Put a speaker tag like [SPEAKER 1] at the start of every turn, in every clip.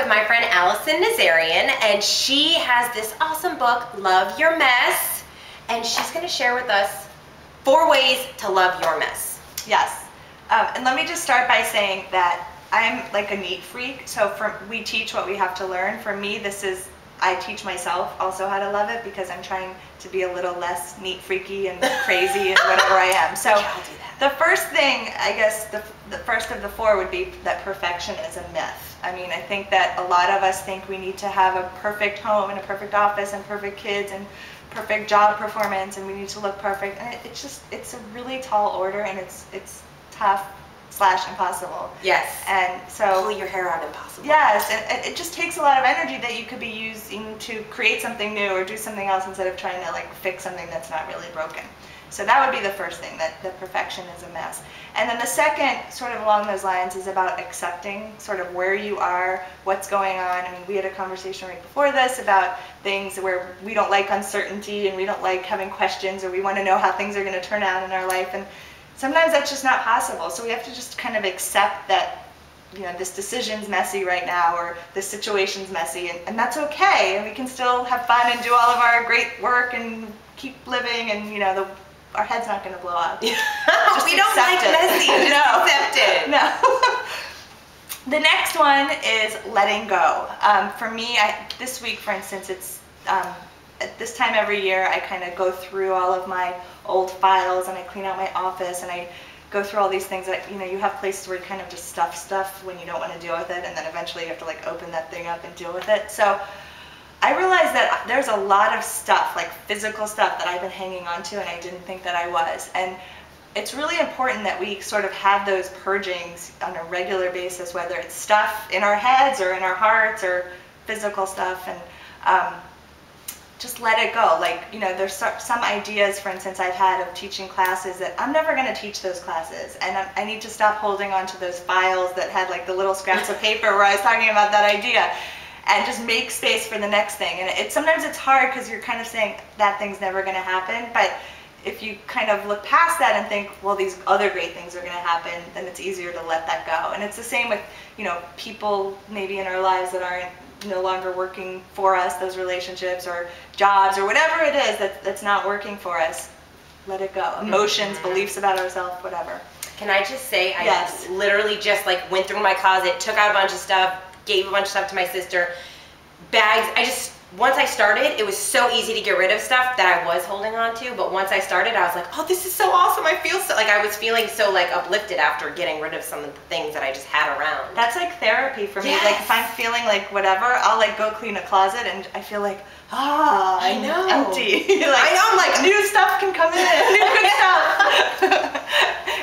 [SPEAKER 1] with my friend Allison Nazarian, and she has this awesome book, Love Your Mess, and she's going to share with us 4 ways to love your mess.
[SPEAKER 2] Yes, and let me just start by saying that I'm like a neat freak, so we teach what we have to learn. For me, I teach myself also how to love it because I'm trying to be a little less neat freaky and crazy and whatever I am. So
[SPEAKER 1] yeah, I'll do that.
[SPEAKER 2] The first thing, I guess, the first of the 4 would be that perfection is a myth. I mean, I think that a lot of us think we need to have a perfect home and a perfect office and perfect kids and perfect job performance, and we need to look perfect. And it's a really tall order, and it's tough / impossible.
[SPEAKER 1] Yes.
[SPEAKER 2] And so
[SPEAKER 1] pull your hair out impossible.
[SPEAKER 2] Yes, and it just takes a lot of energy that you could be using to create something new or do something else instead of trying to like fix something that's not really broken. So that would be the first thing, that the perfection is a mess. And then the second, sort of along those lines, is about accepting sort of where you are, what's going on. I mean, we had a conversation right before this about things where we don't like uncertainty and we don't like having questions, or we want to know how things are going to turn out in our life. And sometimes that's just not possible. So we have to just kind of accept that, you know, this decision's messy right now, or this situation's messy, and that's okay. And we can still have fun and do all of our great work and keep living, and, you know, our head's not going to blow up.
[SPEAKER 1] We don't like messy. Just accept it.
[SPEAKER 2] No. The next one is letting go. For me, this week, for instance, it's at this time every year I kind of go through all of my old files, and I clean out my office, and I go through all these things that, you know, you have places where you kind of just stuff stuff when you don't want to deal with it, and then eventually you have to like open that thing up and deal with it. So I realized that there's a lot of stuff, like physical stuff, that I've been hanging on to and I didn't think that I was. And it's really important that we sort of have those purgings on a regular basis, whether it's stuff in our heads or in our hearts or physical stuff, and just let it go. Like, you know, there's some ideas, for instance, I've had of teaching classes that I'm never going to teach those classes, and I need to stop holding on to those files that had like the little scraps of paper where I was talking about that idea, and just make space for the next thing. And sometimes it's hard because you're kind of saying that thing's never going to happen, but if you kind of look past that and think, well, these other great things are going to happen, then it's easier to let that go. And it's the same with, you know, people maybe in our lives that aren't no longer working for us, those relationships or jobs or whatever it is that's not working for us. Let it go. Emotions, beliefs about ourselves, whatever.
[SPEAKER 1] Can I just say,
[SPEAKER 2] Yes.
[SPEAKER 1] I literally just like went through my closet, took out a bunch of stuff, gave a bunch of stuff to my sister, bags. Once I started, it was so easy to get rid of stuff that I was holding on to, but once I started, I was like, oh, this is so awesome. I feel so, like I was feeling so like uplifted after getting rid of some of the things that I just had around.
[SPEAKER 2] That's like therapy for me.
[SPEAKER 1] Yes.
[SPEAKER 2] Like if I'm feeling like whatever, I'll like go clean a closet and I feel like,
[SPEAKER 1] I know.
[SPEAKER 2] empty.
[SPEAKER 1] I know, I'm like,
[SPEAKER 2] new stuff can come in, new good stuff.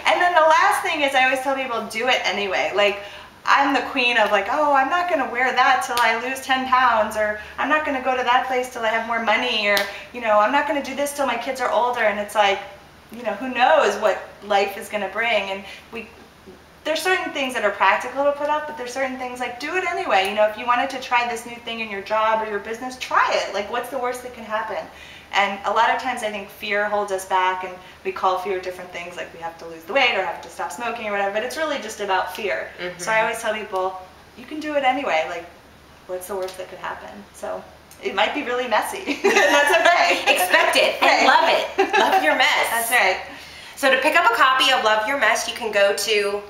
[SPEAKER 2] And then the last thing is I always tell people, do it anyway. Like, I'm the queen of like, oh, I'm not going to wear that till I lose 10 pounds, or I'm not going to go to that place till I have more money, or, you know, I'm not going to do this till my kids are older. And it's like, you know, who knows what life is going to bring. And there's certain things that are practical to put up, but there's certain things like do it anyway. You know, if you wanted to try this new thing in your job or your business, try it. Like, what's the worst that can happen? And a lot of times I think fear holds us back, and we call fear different things, like we have to lose the weight or have to stop smoking or whatever, but it's really just about fear. So I always tell people, you can do it anyway. Like, what's the worst that could happen? So it might be really messy. That's okay.
[SPEAKER 1] Expect it and love it. Love your mess.
[SPEAKER 2] That's right.
[SPEAKER 1] So to pick up a copy of Love Your Mess, you can go to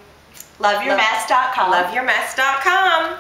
[SPEAKER 2] loveyourmess.com.
[SPEAKER 1] loveyourmess.com.